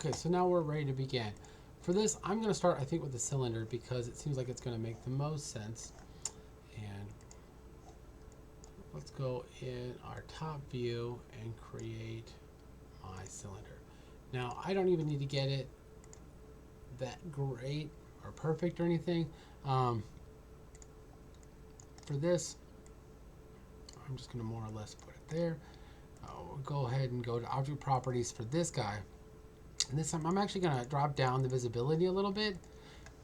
Okay, so now we're ready to begin. For this, I'm going to start, I think, with the cylinder because it seems like it's going to make the most sense. And let's go in our top view and create my cylinder. Now, I don't even need to get it that great or perfect or anything. For this, I'm just going to more or less put it there. We'll go ahead and go to object properties for this guy. And this time I'm actually going to drop down the visibility a little bit.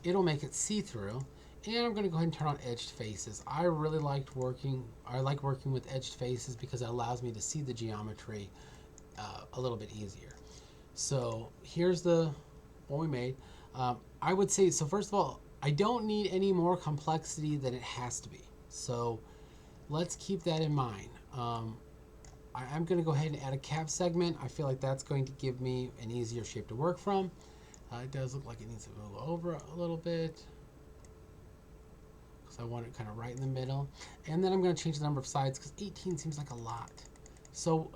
It'll make it see-through. And I'm going to go ahead and turn on edged faces. I like working with edged faces because it allows me to see the geometry a little bit easier. So here's the one we made. I would say, so first of all, I don't need any more complexity than it has to be. So let's keep that in mind. I'm going to go ahead and add a cap segment. I feel like that's going to give me an easier shape to work from. It does look like it needs to move over a little bit because I want it kind of right in the middle. And then I'm going to change the number of sides because 18 seems like a lot. So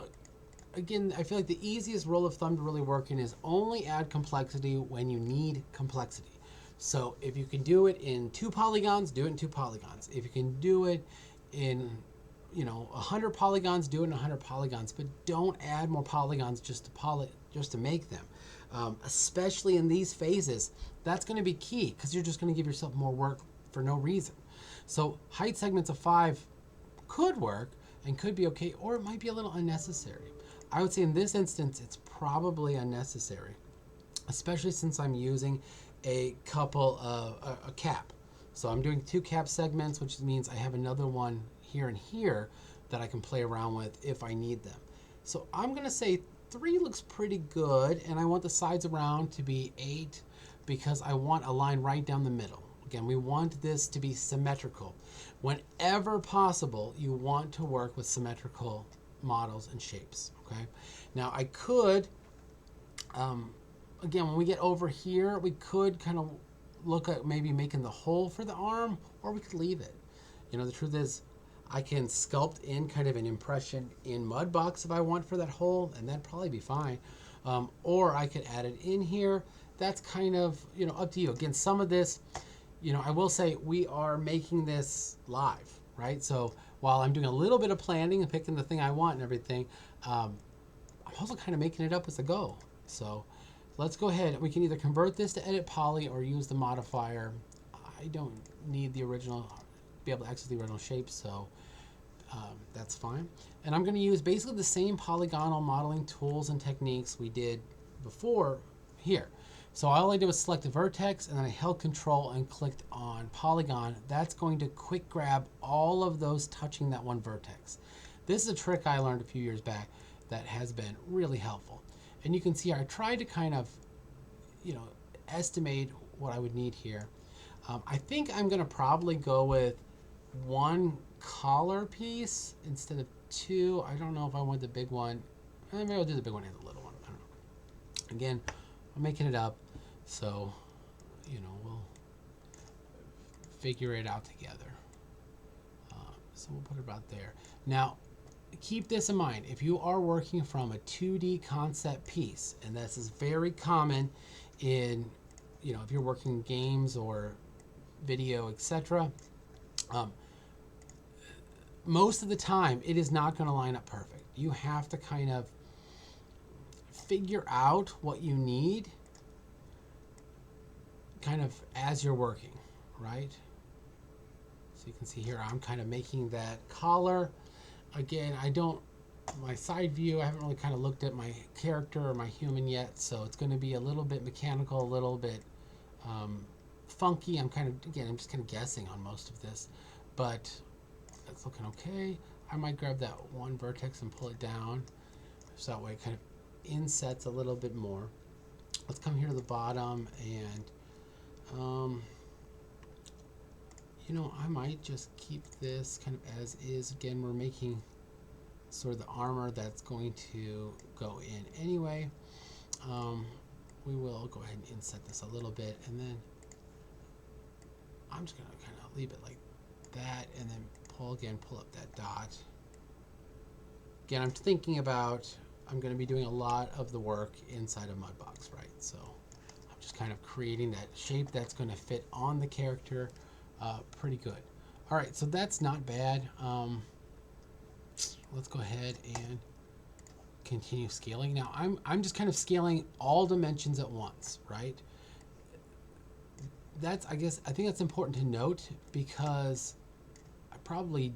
again, I feel like the easiest rule of thumb to really work in is only add complexity when you need complexity. So if you can do it in 2 polygons, do it in 2 polygons. If you can do it in 100 polygons, do it in 100 polygons, but don't add more polygons just to make them. Especially in these phases, that's going to be key because you're just going to give yourself more work for no reason. So height segments of 5 could work and could be okay, or it might be a little unnecessary. I would say in this instance, it's probably unnecessary, especially since I'm using a couple of a cap. So I'm doing 2 cap segments, which means I have another one here and here that I can play around with if I need them. So I'm going to say 3 looks pretty good, and I want the sides around to be 8 because I want a line right down the middle. Again, we want this to be symmetrical. Whenever possible, you want to work with symmetrical models and shapes. Okay. Now I could, again, when we get over here, we could kind of look at maybe making the hole for the arm, or we could leave it. The truth is, I can sculpt in kind of an impression in Mudbox if I want for that hole, and that'd probably be fine. Or I could add it in here. That's kind of, up to you. Again, some of this, I will say we are making this live, right? So while I'm doing a little bit of planning and picking the thing I want and everything, I'm also kind of making it up as I go. So let's go ahead. We can either convert this to edit poly or use the modifier. I don't need the original, be able to access the original shape, so that's fine. And I'm going to use basically the same polygonal modeling tools and techniques we did before here. So all I did was select the vertex, and then I held control and clicked on polygon. That's going to quick grab all of those touching that one vertex. This is a trick I learned a few years back that has been really helpful. And you can see I tried to kind of, estimate what I would need here. I think I'm going to probably go with 1 collar piece instead of 2. I don't know if I want the big one. Maybe I'll do the big one and the little one. I don't know. Again, I'm making it up, so we'll figure it out together. So we'll put it about there. Now, keep this in mind. If you are working from a 2D concept piece, and this is very common in, if you're working games or video, etc., most of the time it is not going to line up perfect. You have to kind of figure out what you need kind of as you're working, right? So you can see here I'm kind of making that collar. Again, my side view, I haven't really kind of looked at my character or my human yet, so it's going to be a little bit mechanical, a little bit funky. I'm just kind of guessing on most of this, but that's looking okay. I might grab that one vertex and pull it down, so that way it kind of insets a little bit more. Let's come here to the bottom, and I might just keep this kind of as is. Again, we're making sort of the armor that's going to go in anyway. We will go ahead and inset this a little bit, and then I'm just going to kind of leave it like that, and then pull up that dot. Again, I'm thinking about I'm going to be doing a lot of the work inside of Mudbox, right? So I'm just kind of creating that shape that's going to fit on the character pretty good. All right, so that's not bad. Let's go ahead and continue scaling. Now I'm just kind of scaling all dimensions at once, right? I think that's important to note because I probably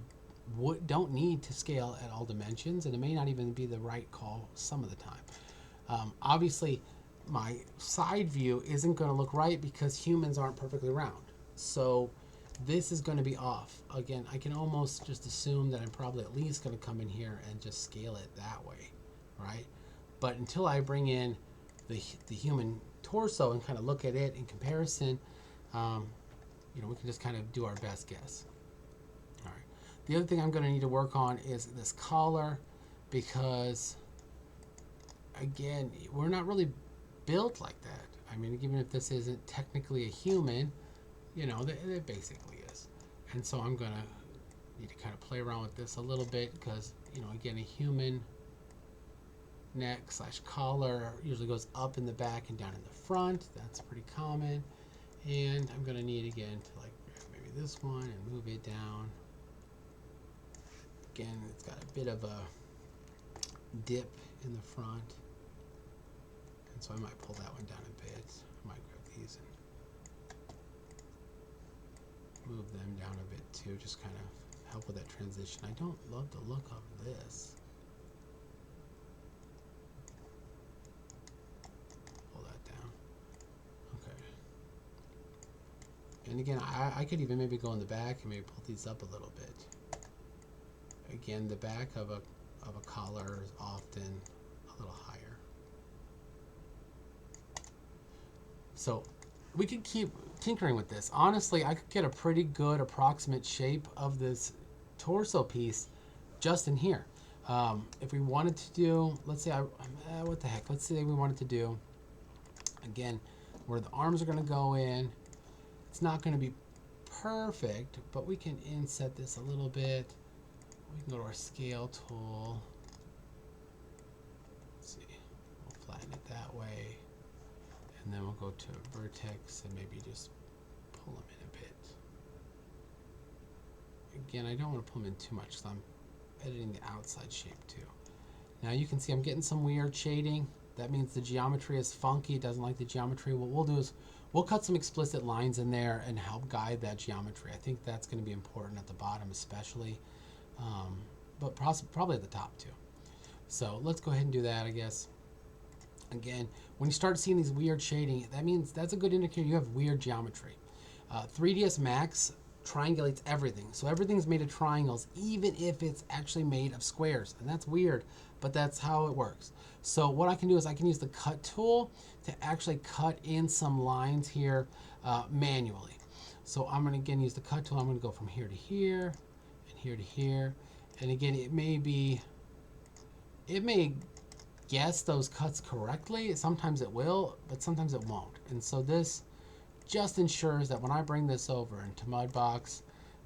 don't need to scale at all dimensions, and it may not even be the right call some of the time. Obviously, my side view isn't going to look right because humans aren't perfectly round. So this is going to be off. Again, I can almost just assume that I'm probably at least going to come in here and just scale it that way, right? But until I bring in the human torso and kind of look at it in comparison, we can just kind of do our best guess. All right. The other thing I'm going to need to work on is this collar because, again, we're not really built like that. I mean, even if this isn't technically a human, it basically is. And so I'm going to need to kind of play around with this a little bit because, again, a human neck / collar usually goes up in the back and down in the front. That's pretty common. And I'm going to need, again, to grab maybe this one and move it down. Again, it's got a bit of a dip in the front. And so I might pull that one down a bit. I might grab these and move them down a bit too, just kind of help with that transition. I don't love the look of this. Pull that down. Okay. And again, I could even maybe go in the back and maybe pull these up a little bit. Again, the back of a collar is often a little higher. So we could keep tinkering with this. Honestly, I could get a pretty good approximate shape of this torso piece just in here. If we wanted to do, let's say, what the heck? Let's say we wanted to do, again, where the arms are going to go in. It's not going to be perfect, but we can inset this a little bit. We can go to our scale tool. Let's see. We'll flatten it that way. And then we'll go to vertex and maybe just pull them in a bit. Again, I don't want to pull them in too much because I'm editing the outside shape too. Now you can see I'm getting some weird shading. That means the geometry is funky. It doesn't like the geometry. What we'll do is we'll cut some explicit lines in there and help guide that geometry. I think that's going to be important at the bottom especially, but probably at the top too. So let's go ahead and do that, I guess. Again, when you start seeing these weird shading, that means that's a good indicator you have weird geometry. 3ds Max triangulates everything. So everything's made of triangles, even if it's actually made of squares. And that's weird, but that's how it works. So what I can do is I can use the cut tool to actually cut in some lines here manually. So I'm going to, again, use the cut tool. I'm going to go from here to here and here to here. And again, it may guess those cuts correctly. Sometimes it will, but sometimes it won't. And so this just ensures that when I bring this over into Mudbox,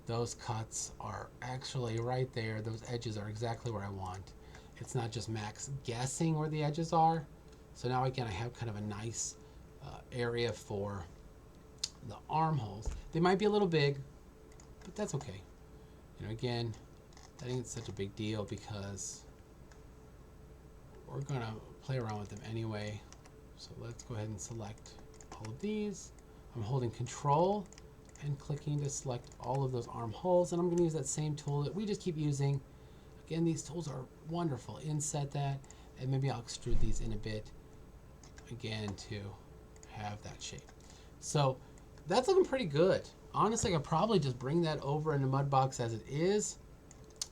those cuts are actually right there. Those edges are exactly where I want. It's not just Max guessing where the edges are. So now again, I have kind of a nice area for the armholes. They might be a little big, but that's okay. Again, that ain't such a big deal because we're going to play around with them anyway. So let's go ahead and select all of these. I'm holding Control and clicking to select all of those armholes, and I'm going to use that same tool that we just keep using. Again, these tools are wonderful. Inset that, and maybe I'll extrude these in a bit again to have that shape. So that's looking pretty good. Honestly, I could probably just bring that over into Mudbox as it is,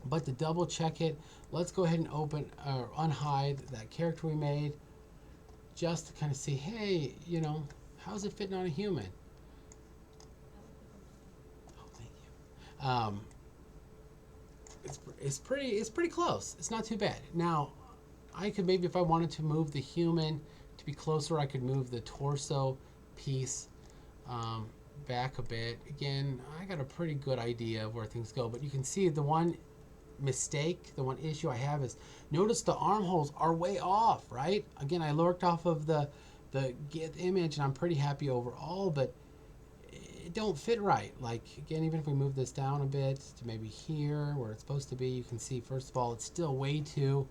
but to double check it, let's go ahead and open or unhide that character we made just to kind of see, hey, how's it fitting on a human? Oh, thank you. It's pretty close. It's not too bad. Now, I could maybe, if I wanted to move the human to be closer, I could move the torso piece back a bit. Again, I got a pretty good idea of where things go, but you can see the one mistake, the one issue I have is notice the armholes are way off, right? Again, I worked off of the get image and I'm pretty happy overall, but it don't fit right. Like again, even if we move this down a bit to maybe here where it's supposed to be, you can see first of all it's still way too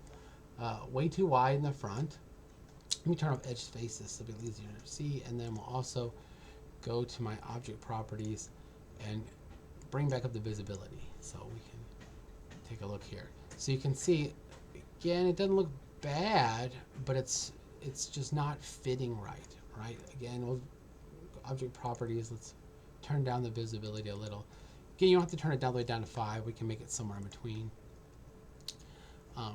wide in the front. Let me turn off edge faces so it'll be easier to see, and then we'll also go to my object properties and bring back up the visibility so we can take a look here. So you can see, again, it doesn't look bad, but it's just not fitting right? Again, we'll object properties, let's turn down the visibility a little. Again, you don't have to turn it all the way down to 5. We can make it somewhere in between. I'm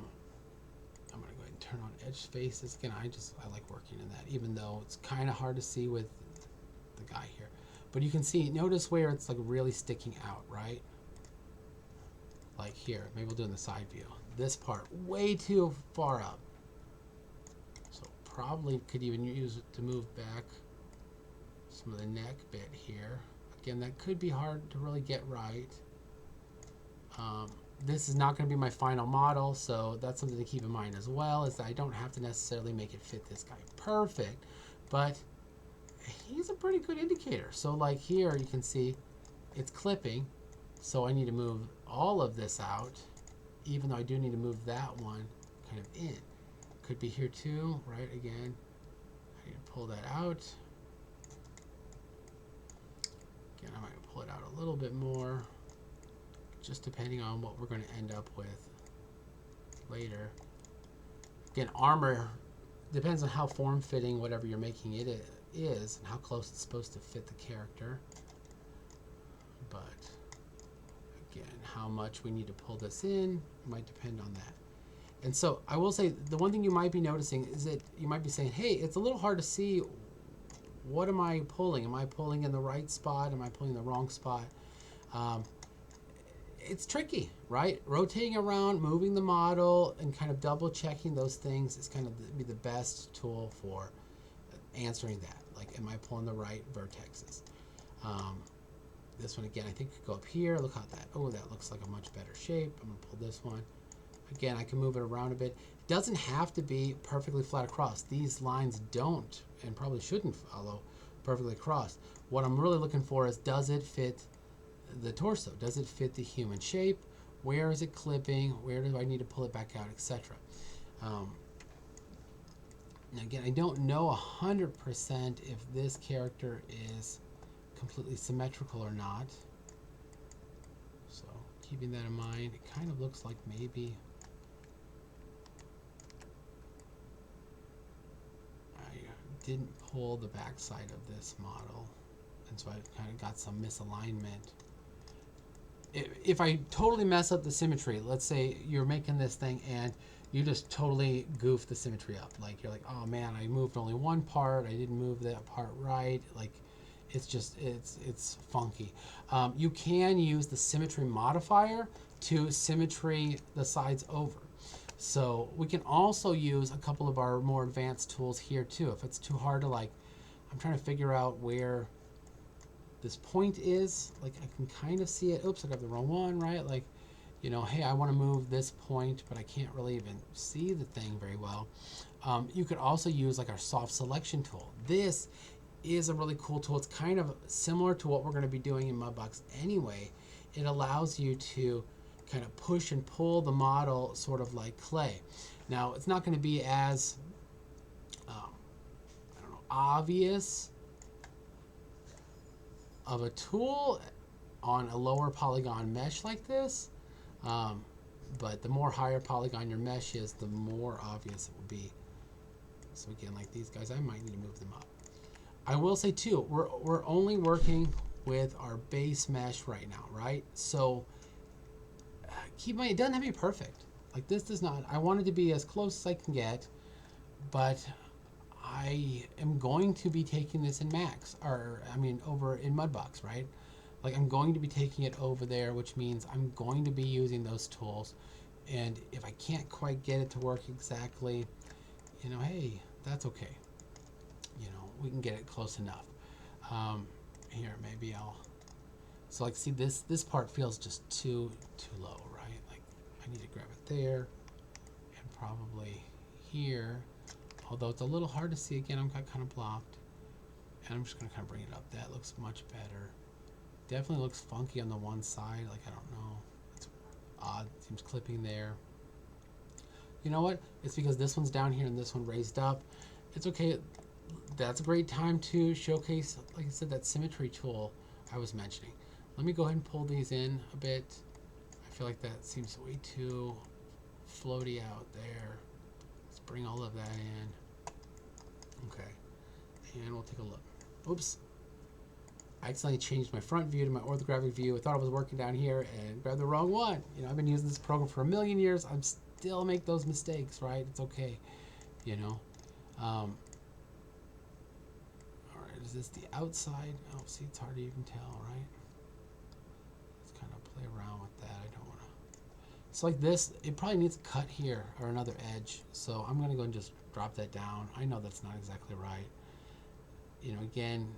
going to go ahead and turn on edge faces. Again, I like working in that, even though it's kind of hard to see with the guy here. But you can see, notice where it's like really sticking out, right? Like here, maybe we'll do it in the side view. This part, way too far up. So probably could even use it to move back some of the neck bit here. Again, that could be hard to really get right. This is not going to be my final model, so that's something to keep in mind as well, is that I don't have to necessarily make it fit this guy perfect, but he's a pretty good indicator. So like here you can see it's clipping, so I need to move all of this out, even though I do need to move that one kind of in. Could be here too, right? Again, I need to pull that out. Again, I might pull it out a little bit more, just depending on what we're going to end up with later. Again, armor depends on how form-fitting whatever you're making it is and how close it's supposed to fit the character. But again, how much we need to pull this in might depend on that. And so I will say the one thing you might be noticing is that you might be saying, hey, it's a little hard to see, what am I pulling? Am I pulling in the right spot? Am I pulling in the wrong spot? It's tricky, right? Rotating around, moving the model, and kind of double checking those things is kind of be the best tool for answering that. Like, am I pulling the right vertexes? This one again, I think could go up here. Look how that looks like a much better shape. I'm gonna pull this one. Again, I can move it around a bit. It doesn't have to be perfectly flat across. These lines don't and probably shouldn't follow perfectly across. What I'm really looking for is, does it fit the torso? Does it fit the human shape? Where is it clipping? Where do I need to pull it back out, etc. Now again, I don't know 100% if this character is completely symmetrical or not. So keeping that in mind, it kind of looks like maybe I didn't pull the back side of this model, and so I kind of got some misalignment. If I totally mess up the symmetry, let's say you're making this thing and you just totally goof the symmetry up. Like you're like, oh man, I moved only one part. I didn't move that part right. Like it's just, it's funky. You can use the symmetry modifier to symmetry the sides over. So we can also use a couple of our more advanced tools here too. If it's too hard to like, I'm trying to figure out where this point is, like I can kind of see it. Oops, I got the wrong one, right? Like, you know, hey, I want to move this point, but I can't really even see the thing very well. You could also use like our soft selection tool. This is a really cool tool. It's kind of similar to what we're going to be doing in Mudbox anyway. It allows you to kind of push and pull the model sort of like clay. Now, it's not going to be as, I don't know, obvious of a tool on a lower polygon mesh like this, but the more higher polygon your mesh is, the more obvious it will be. So again, like these guys, I might need to move them up. I will say too, we're only working with our base mesh right now, right? So keep in mind, it doesn't have to be perfect. Like this does not, I want it to be as close as I can get, but I am going to be taking this in Max, or I mean over in Mudbox, right? Like I'm going to be taking it over there, which means I'm going to be using those tools. And if I can't quite get it to work exactly, you know, hey, that's okay. You know, we can get it close enough. Here, maybe I'll, so like see this part feels just too low, right? Like I need to grab it there and probably here. Although it's a little hard to see, again, I'm kind of blocked. And I'm just going to kind of bring it up. That looks much better. Definitely looks funky on the one side. Like, I don't know. It's odd. Seems clipping there. You know what? It's because this one's down here and this one raised up. It's okay. That's a great time to showcase, like I said, that symmetry tool I was mentioning. Let me go ahead and pull these in a bit. I feel like that seems way too floaty out there. Let's bring all of that in. Okay. And we'll take a look. Oops. I accidentally changed my front view to my orthographic view. I thought I was working down here and grabbed the wrong one. You know, I've been using this program for a million years. I'm still make those mistakes, right? It's okay. You know. All right, is this the outside? Oh, see, it's hard to even tell, right? Let's kind of play around with that. I don't want to. It's like this. It probably needs a cut here or another edge. So I'm going to go and just drop that down. I know that's not exactly right. You know, again,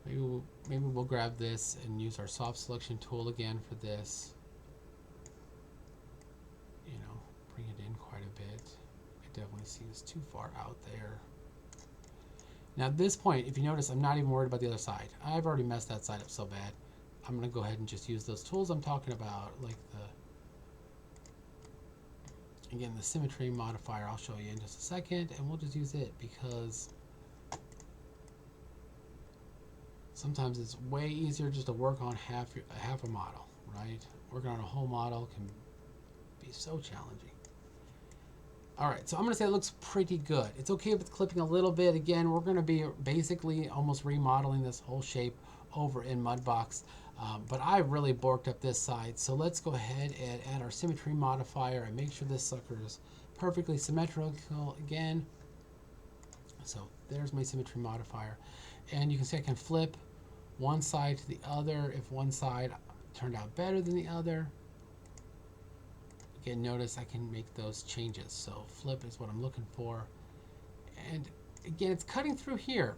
maybe we'll grab this and use our soft selection tool again for this. You know, bring it in quite a bit. It definitely seems too far out there. Now at this point, if you notice, I'm not even worried about the other side. I've already messed that side up so bad. I'm going to go ahead and just use those tools I'm talking about, like again, the symmetry modifier. I'll show you in just a second, and we'll just use it because sometimes it's way easier just to work on half a model, right? Working on a whole model can be so challenging. All right, so I'm going to say it looks pretty good. It's okay with clipping a little bit. Again, we're going to be basically almost remodeling this whole shape over in Mudbox. But I really borked up this side. So let's go ahead and add our symmetry modifier and make sure this sucker is perfectly symmetrical again. So there's my symmetry modifier. And you can see I can flip one side to the other if one side turned out better than the other. Again, notice I can make those changes. So flip is what I'm looking for. And again, it's cutting through here.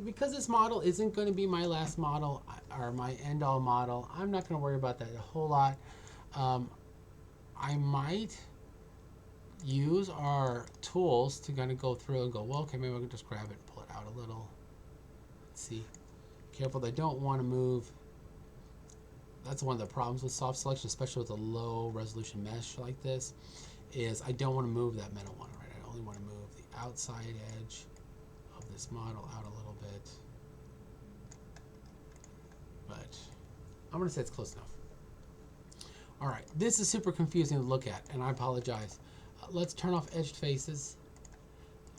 Because this model isn't going to be my last model or my end-all model, I'm not going to worry about that a whole lot. I might use our tools to kind of go through and go, well, okay, maybe I can just grab it and pull it out a little. Let's see. Careful, they don't want to move. That's one of the problems with soft selection, especially with a low resolution mesh like this, is I don't want to move that middle one, right? I only want to move the outside edge of this model out a little bit. But I'm going to say it's close enough. All right, this is super confusing to look at, and I apologize. Let's turn off edged faces.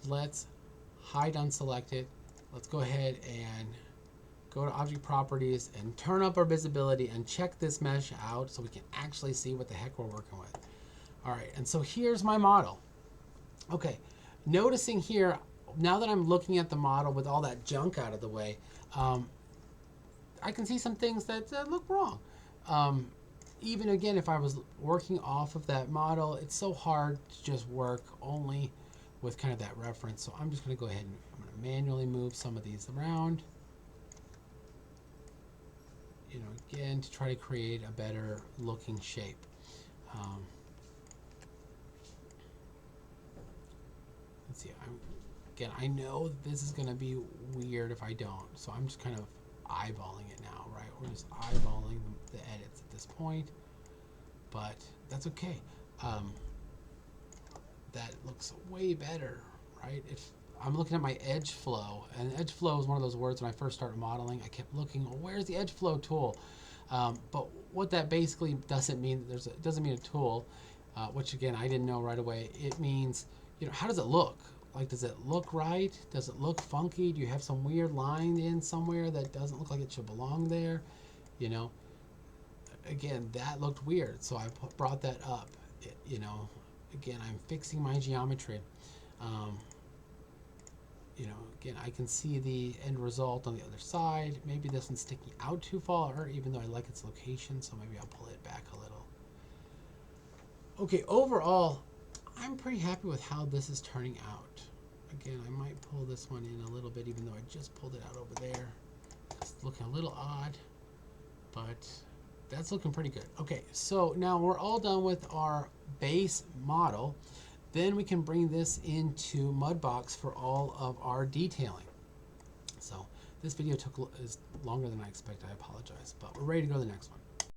Let's hide unselected. Let's go ahead and go to object properties and turn up our visibility and check this mesh out so we can actually see what the heck we're working with. All right, and so here's my model. Okay, noticing here, now that I'm looking at the model with all that junk out of the way, I can see some things that look wrong. Even again, if I was working off of that model, it's so hard to just work only with kind of that reference. So I'm just going to go ahead and I'm going to manually move some of these around. You know, again, to try to create a better looking shape. Let's see. Again, I know this is going to be weird if I don't, so I'm just kind of eyeballing it now, right? We're just eyeballing the edits at this point, but that's okay. That looks way better, right? If I'm looking at my edge flow, and edge flow is one of those words when I first started modeling, I kept looking, well, where's the edge flow tool? But what that basically doesn't mean, it doesn't mean a tool, which again, I didn't know right away. It means, you know, how does it look? Like, does it look right? Does it look funky? Do you have some weird line in somewhere that doesn't look like it should belong there? You know, again, that looked weird, so I brought that up. You know, again, I'm fixing my geometry. You know, again, I can see the end result on the other side. Maybe this one's sticking out too far, even though I like its location, so maybe I'll pull it back a little. Okay, overall, I'm pretty happy with how this is turning out. Again, I might pull this one in a little bit, even though I just pulled it out over there. It's looking a little odd, but That's looking pretty good. Okay, so now we're all done with our base model. Then we can bring this into Mudbox for all of our detailing. So this video is longer than I expected. I apologize, but we're ready to go to the next one.